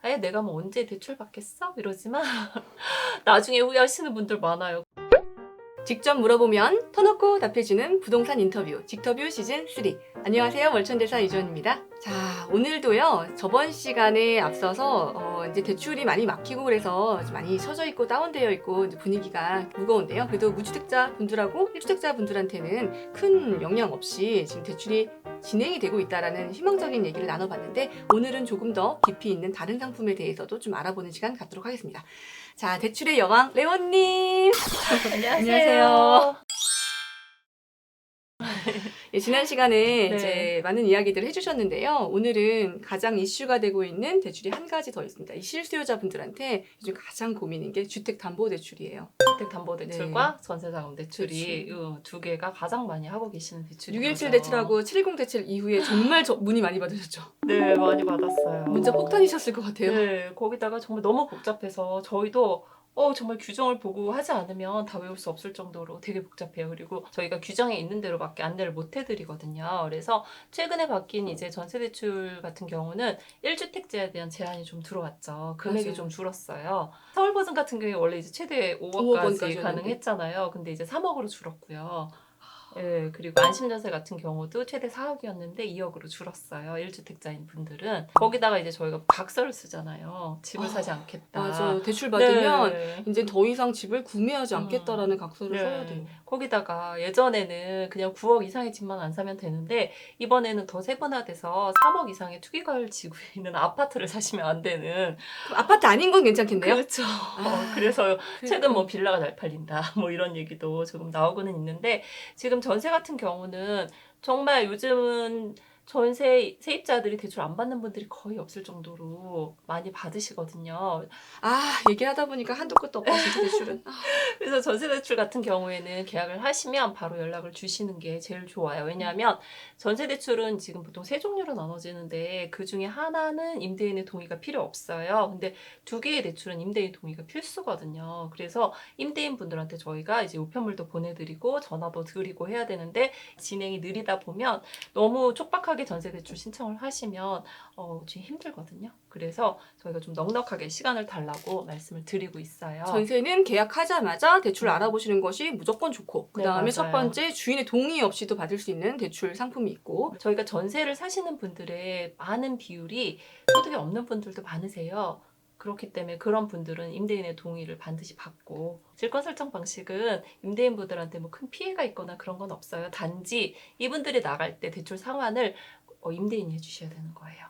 아예 내가 뭐 언제 대출 받겠어? 이러지만 나중에 후회하시는 분들 많아요. 직접 물어보면 터놓고 답해주는 부동산 인터뷰 직터뷰 시즌 3. 안녕하세요, 월천대사 이주원입니다. 자, 오늘도요, 저번 시간에 앞서서 이제 대출이 많이 막히고 그래서 많이 처져 있고 다운되어 있고 이제 분위기가 무거운데요. 그래도 무주택자 분들하고 1주택자 분들한테는 큰 영향 없이 지금 대출이 진행이 되고 있다라는 희망적인 얘기를 나눠봤는데, 오늘은 조금 더 깊이 있는 다른 상품에 대해서도 좀 알아보는 시간 갖도록 하겠습니다. 자, 대출의 여왕 레원님. 안녕하세요. 예, 지난 시간에 네. 이제 많은 이야기들을 해주셨는데요. 오늘은 가장 이슈가 되고 있는 대출이 한 가지 더 있습니다. 이 실수요자분들한테 요즘 가장 고민인 게 주택담보대출이에요. 주택담보대출과 전세자금대출이 그렇지. 이 두 개가 가장 많이 하고 계시는 대출이죠. 617 대출하고 710 대출 이후에 정말 문의 많이 받으셨죠? 네, 많이 받았어요. 문자 폭탄이셨을 것 같아요. 네, 거기다가 정말 너무 복잡해서 저희도 정말 규정을 보고 하지 않으면 다 외울 수 없을 정도로 되게 복잡해요. 그리고 저희가 규정에 있는 대로밖에 안내를 못 해드리거든요. 그래서 최근에 바뀐 이제 전세대출 같은 경우는 1주택자에 대한 제한이 좀 들어왔죠. 금액이 맞아요. 좀 줄었어요. 서울 버전 같은 경우에 원래 이제 최대 5억까지 5억원까지 가능했잖아요. 근데 이제 3억으로 줄었고요. 예, 그리고 안심전세 같은 경우도 최대 4억이었는데 2억으로 줄었어요. 1주택자인 분들은. 거기다가 이제 저희가 각서를 쓰잖아요. 집을 사지 않겠다. 맞아요. 대출 받으면 네. 이제 더 이상 집을 구매하지 않겠다라는 각서를 네. 써야 돼요. 거기다가 예전에는 그냥 9억 이상의 집만 안 사면 되는데 이번에는 더 세분화돼서 3억 이상의 투기과열 지구에 있는 아파트를 사시면 안 되는. 그럼 아파트 아닌 건 괜찮겠네요? 그렇죠. 아, 그래서 최근 그러니까. 뭐 빌라가 잘 팔린다 뭐 이런 얘기도 조금 나오고는 있는데, 지금 전세 같은 경우는 정말 요즘은 전세 세입자들이 대출 안 받는 분들이 거의 없을 정도로 많이 받으시거든요. 얘기하다 보니까 한도 끝도 없다, 진짜 대출은. 그래서 전세 대출 같은 경우에는 계약을 하시면 바로 연락을 주시는 게 제일 좋아요. 왜냐하면 전세 대출은 지금 보통 세 종류로 나눠지는데 그 중에 하나는 임대인의 동의가 필요 없어요. 근데 두 개의 대출은 임대인 동의가 필수거든요. 그래서 임대인 분들한테 저희가 이제 우편물도 보내드리고 전화도 드리고 해야 되는데, 진행이 느리다 보면 너무 촉박하게 전세 대출 신청을 하시면 좀 힘들거든요. 그래서 저희가 좀 넉넉하게 시간을 달라고 말씀을 드리고 있어요. 전세는 계약하자마자 대출을 알아보시는 것이 무조건 좋고, 그 다음에 네, 첫 맞아요. 번째 주인의 동의 없이도 받을 수 있는 대출 상품이 있고, 저희가 전세를 사시는 분들의 많은 비율이 소득이 없는 분들도 많으세요. 그렇기 때문에 그런 분들은 임대인의 동의를 반드시 받고, 질권 설정 방식은 임대인분들한테 뭐 큰 피해가 있거나 그런 건 없어요. 단지 이분들이 나갈 때 대출 상환을 임대인이 해주셔야 되는 거예요.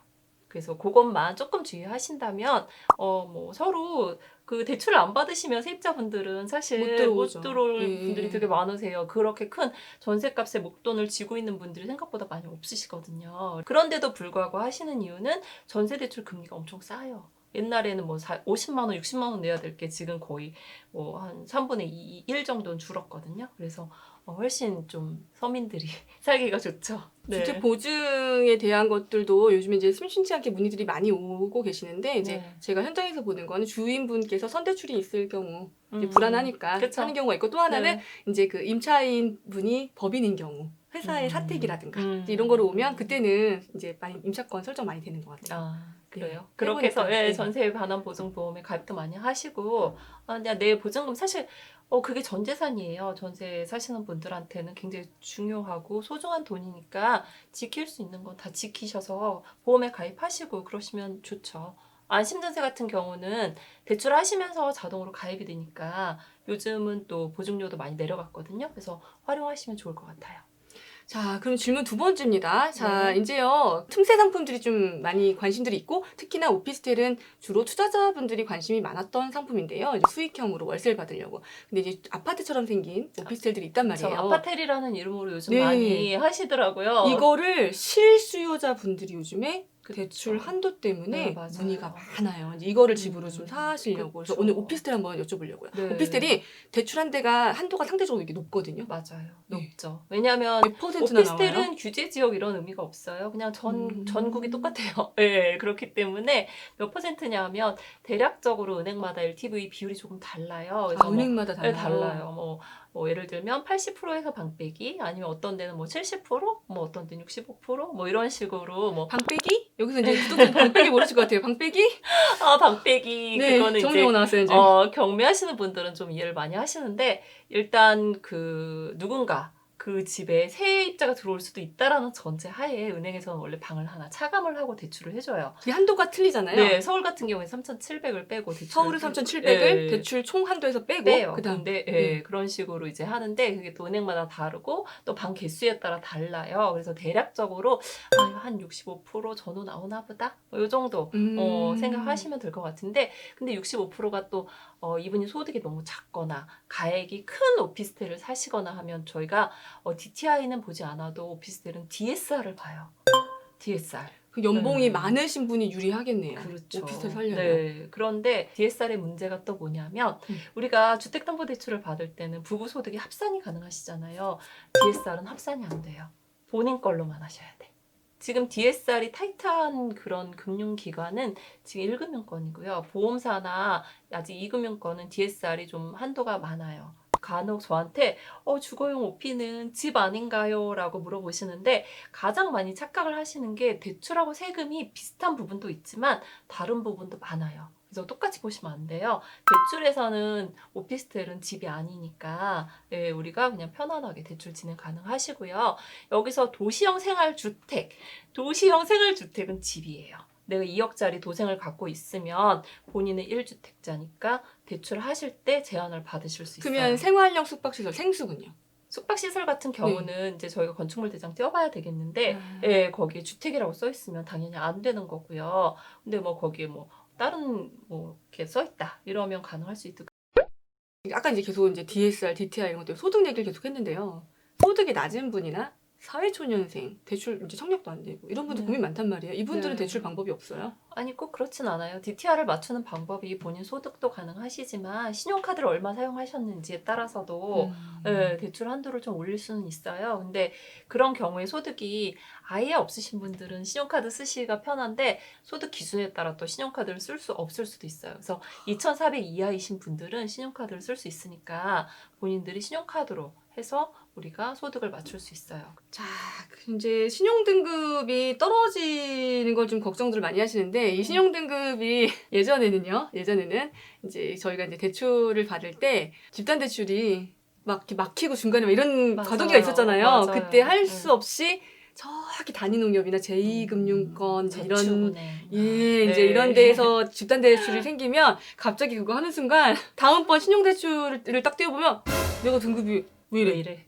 그래서 그것만 조금 주의하신다면 뭐 서로 그 대출을 안 받으시면 세입자분들은 사실 못 들어오죠. 못 들어올 예. 분들이 되게 많으세요. 그렇게 큰 전세값에 목돈을 쥐고 있는 분들이 생각보다 많이 없으시거든요. 그런데도 불구하고 하시는 이유는 전세 대출 금리가 엄청 싸요. 옛날에는 뭐 50만 원, 60만 원 내야 될 게 지금 거의 뭐 한 3분의 2, 1 정도는 줄었거든요. 그래서 훨씬 좀 서민들이 살기가 좋죠. 주택 보증에 대한 것들도 요즘에 이제 심심치 않게 문의들이 많이 오고 계시는데, 이제 네. 제가 현장에서 보는 거는 주인분께서 선대출이 있을 경우 이제 음. 불안하니까 그쵸. 하는 경우가 있고, 또 하나는 네. 이제 그 임차인 분이 법인인 경우, 회사의 사택이라든가 이제 이런 거로 오면 그때는 이제 많이 임차권 설정 많이 되는 것 같아요. 그래요. 네. 그렇게 해서 해보니까, 네. 전세에 관한 보증보험에 가입도 많이 하시고, 그냥 내 보증금 사실 그게 전 재산이에요. 전세 사시는 분들한테는 굉장히 중요하고 소중한 돈이니까 지킬 수 있는 건 다 지키셔서 보험에 가입하시고 그러시면 좋죠. 안심전세 같은 경우는 대출하시면서 자동으로 가입이 되니까 요즘은 또 보증료도 많이 내려갔거든요. 그래서 활용하시면 좋을 것 같아요. 자, 그럼 질문 두 번째입니다. 자, 네. 이제요, 틈새 상품들이 좀 많이 관심들이 있고, 특히나 오피스텔은 주로 투자자분들이 관심이 많았던 상품인데요. 이제 수익형으로 월세를 받으려고. 근데 이제 아파트처럼 생긴 오피스텔들이 있단 저 말이에요. 아파텔이라는 이름으로 요즘 네. 많이 하시더라고요. 이거를 실수요자분들이 요즘에 대출 그쵸. 한도 때문에 네, 맞아요. 문의가 많아요. 이제 이거를 집으로 좀 사시려고. 그래서 그쵸. 오늘 오피스텔 한번 여쭤보려고요. 네. 오피스텔이 대출 한 대가 한도가 상대적으로 이게 높거든요. 맞아요. 네. 높죠. 왜냐하면 몇 퍼센트나 오피스텔은 나와요? 규제 지역 이런 의미가 없어요. 그냥 전국이 음. 똑같아요. 네, 그렇기 때문에 몇 퍼센트냐 하면 대략적으로 은행마다 LTV 비율이 조금 달라요. 그래서 은행마다 네, 달라요. 달라요. 뭐 뭐 예를 들면 80%에서 방 빼기 아니면 어떤 데는 뭐 70%, 뭐 어떤 데는 65%뭐 이런 식으로 뭐 방 빼기? 여기서 이제 구독자 방 빼기 모르실 것 같아요. 방 빼기? 방 빼기 네, 그거는 정용어 이제 나왔어요 이제. 경매하시는 분들은 좀 이해를 많이 하시는데 일단 그 누군가 그 집에 세입자가 들어올 수도 있다라는 전제 하에 은행에서는 원래 방을 하나 차감을 하고 대출을 해줘요. 이 한도가 틀리잖아요. 네, 서울 같은 경우에 3,700을 빼고 대출. 서울은 3,700을 예. 대출 총 한도에서 빼고 빼요. 그다음 근데 네. 그런 식으로 이제 하는데 그게 또 은행마다 다르고 또 방 개수에 따라 달라요. 그래서 대략적으로 한 65% 전후 나오나 보다. 이 정도 생각하시면 될 것 같은데 근데 65%가 또 이분이 소득이 너무 작거나 가액이 큰 오피스텔을 사시거나 하면 저희가 DTI는 보지 않아도 오피스텔은 DSR을 봐요. DSR. 그 연봉이 많으신 분이 유리하겠네요. 그렇죠. 오피스텔 살려면. 네. 그런데 DSR의 문제가 또 뭐냐면 우리가 주택담보대출을 받을 때는 부부 소득이 합산이 가능하시잖아요. DSR은 합산이 안 돼요. 본인 걸로만 하셔야 돼. 지금 DSR이 타이트한 그런 금융기관은 지금 1금융권이고요. 보험사나 아직 2금융권은 DSR이 좀 한도가 많아요. 간혹 저한테 주거용 오피는 집 아닌가요? 라고 물어보시는데 가장 많이 착각을 하시는 게 대출하고 세금이 비슷한 부분도 있지만 다른 부분도 많아요. 그래서 똑같이 보시면 안 돼요. 대출에서는 오피스텔은 집이 아니니까 우리가 그냥 편안하게 대출 진행 가능하시고요. 여기서 도시형 생활주택, 도시형 생활주택은 집이에요. 내가 2억짜리 도생을 갖고 있으면 본인은 1주택자니까 대출하실 때 제한을 받으실 수 있어요. 그러면 생활형 숙박시설 생수군요. 숙박시설 같은 경우는 이제 저희가 건축물 대장 떼어봐야 되겠는데 거기에 주택이라고 써 있으면 당연히 안 되는 거고요. 근데 뭐 거기에 뭐 다른 뭐 이렇게 써 있다 이러면 가능할 수 있고. 아까 이제 계속 이제 DSR, DTI 이런 것들 소득 얘기를 계속 했는데요. 소득이 낮은 분이나 사회초년생, 대출 이제 청약도 안 되고 이런 분들 고민 많단 말이에요. 이분들은 대출 방법이 없어요? 아니 꼭 그렇진 않아요. DTR을 맞추는 방법이 본인 소득도 가능하시지만 신용카드를 얼마 사용하셨는지에 따라서도 대출 한도를 좀 올릴 수는 있어요. 근데 그런 경우에 소득이 아예 없으신 분들은 신용카드 쓰시기가 편한데 소득 기준에 따라 또 신용카드를 쓸 수 없을 수도 있어요. 그래서 2,400 이하이신 분들은 신용카드를 쓸 수 있으니까 본인들이 신용카드로 해서 우리가 소득을 맞출 수 있어요. 자, 이제 신용등급이 떨어지는 걸 좀 걱정들을 많이 하시는데 이 신용등급이 예전에는 이제 저희가 이제 대출을 받을 때 집단 대출이 막 이렇게 막히고 중간에 막 이런 맞아요. 과도기가 있었잖아요. 맞아요. 그때 할 수 없이 저기 단위농협이나 제2금융권 이런 저축은행. 이제 이런 데에서 집단 대출이 생기면 갑자기 그거 하는 순간 다음번 신용대출을 딱 떼어보면 내가 등급이 왜 이래?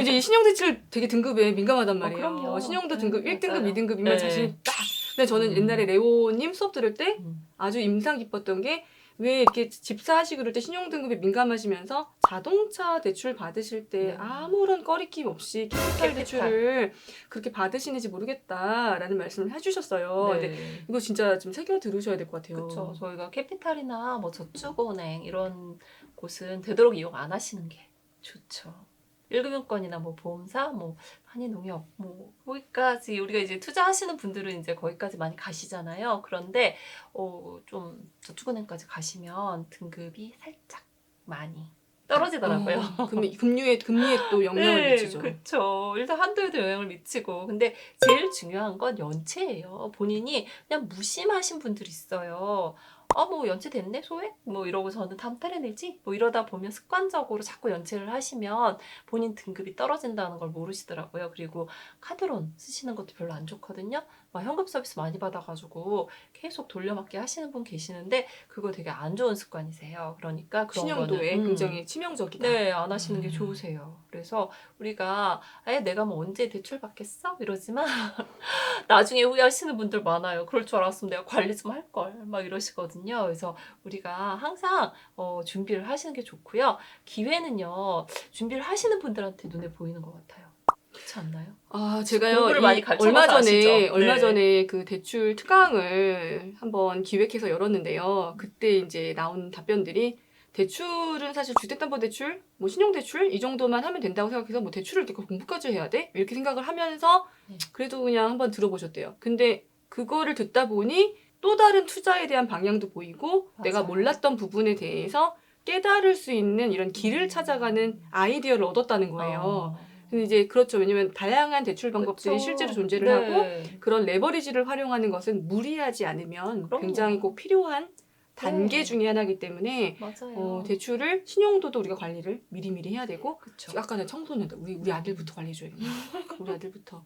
이제 이 신용대출 되게 등급에 민감하단 말이에요. 그럼요. 신용도 등급 1등급, 맞아요. 2등급이면 자신이 딱. 근데 저는 옛날에 레오님 수업 들을 때 음. 아주 인상 깊었던 게 왜 이렇게 집사하시고 그럴 때 신용등급에 민감하시면서 자동차 대출 받으실 때 아무런 꺼리낌 없이 캐피탈 대출을 그렇게 받으시는지 모르겠다라는 말씀을 해주셨어요. 근데 이거 진짜 좀 새겨 들으셔야 될 것 같아요. 그렇죠. 저희가 캐피탈이나 뭐 저축은행 이런 곳은 되도록 이용 안 하시는 게 좋죠. 1금융권이나 뭐 보험사, 뭐 한인농협, 뭐 거기까지 우리가 이제 투자하시는 분들은 이제 거기까지 많이 가시잖아요. 그런데 좀 저축은행까지 가시면 등급이 살짝 많이 떨어지더라고요. 금리에 또 영향을 미치죠. 그렇죠. 일단 한도에도 영향을 미치고. 근데 제일 중요한 건 연체예요. 본인이 그냥 무심하신 분들이 있어요. 뭐 연체 됐네 소액? 뭐 이러고 저는 다음 달에 내지? 뭐 이러다 보면 습관적으로 자꾸 연체를 하시면 본인 등급이 떨어진다는 걸 모르시더라고요. 그리고 카드론 쓰시는 것도 별로 안 좋거든요. 막 현금 서비스 많이 받아가지고 계속 돌려막기 하시는 분 계시는데 그거 되게 안 좋은 습관이세요. 그러니까 그런 신용도에 거는 굉장히 치명적이다. 네, 안 하시는 게 좋으세요. 그래서 우리가 내가 뭐 언제 대출 받겠어? 이러지만 나중에 후회하시는 분들 많아요. 그럴 줄 알았으면 내가 관리 좀 할 걸. 막 이러시거든요. 그래서 우리가 항상 준비를 하시는 게 좋고요. 기회는요. 준비를 하시는 분들한테 눈에 보이는 것 같아요. 그렇지 않나요? 제가요 공부를 많이 가르쳐봐서 얼마 전에 그 대출 특강을 한번 기획해서 열었는데요. 그때 이제 나온 답변들이 대출은 사실 주택담보대출, 뭐 신용대출 이 정도만 하면 된다고 생각해서 뭐 대출을 이렇게 공부까지 해야 돼? 이렇게 생각을 하면서 그래도 그냥 한번 들어보셨대요. 근데 그거를 듣다 보니 또 다른 투자에 대한 방향도 보이고 맞아요. 내가 몰랐던 부분에 대해서 깨달을 수 있는 이런 길을 찾아가는 아이디어를 얻었다는 거예요. 어. 근데 이제 그렇죠. 왜냐면 다양한 대출 방법들이 그쵸. 실제로 존재를 네. 하고 그런 레버리지를 활용하는 것은 무리하지 않으면 그럼요. 굉장히 꼭 필요한 단계 네. 중에 하나이기 때문에 맞아요. 대출을 신용도도 우리가 관리를 미리미리 해야 되고 그쵸. 아까 는 청소년들 우리 아들부터 관리해줘야겠네. 우리 아들부터.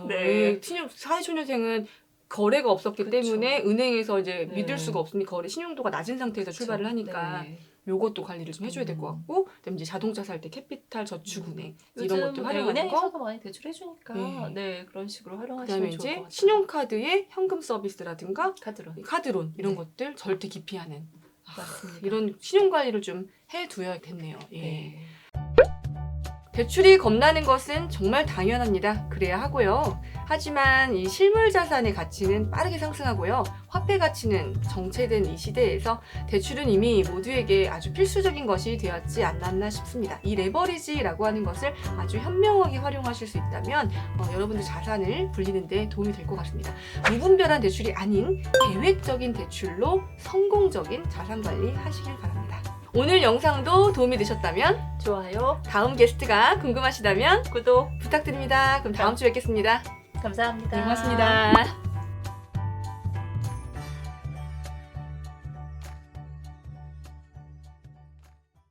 네. 신용 사회초년생은 거래가 없었기 그쵸. 때문에 은행에서 이제 네. 믿을 수가 없으니까 거래 신용도가 낮은 상태에서 그쵸. 출발을 하니까 네. 요것도 관리를 좀 해줘야 될 것 같고 그다음에 이제 자동차 살 때 캐피탈 저축은행 이런 것들 활용하는 거 은행에서도 많이 대출해주니까 네. 네. 그런 식으로 그다음에 활용하시면 좋을 것 이제 같아요. 신용카드의 현금 서비스라든가 카드론. 카드론 이런 네. 것들 절대 기피하는 맞습니다. 이런 신용 관리를 좀 해둬야겠네요. 예. 네. 대출이 겁나는 것은 정말 당연합니다. 그래야 하고요. 하지만 이 실물 자산의 가치는 빠르게 상승하고요. 화폐 가치는 정체된 이 시대에서 대출은 이미 모두에게 아주 필수적인 것이 되었지 않았나 싶습니다. 이 레버리지라고 하는 것을 아주 현명하게 활용하실 수 있다면 여러분들 자산을 불리는 데 도움이 될 것 같습니다. 무분별한 대출이 아닌 계획적인 대출로 성공적인 자산 관리 하시길 바랍니다. 오늘 영상도 도움이 되셨다면 좋아요. 다음 게스트가 궁금하시다면 구독 부탁드립니다. 그럼 다음 주에 뵙겠습니다. 감사합니다. 네, 고맙습니다.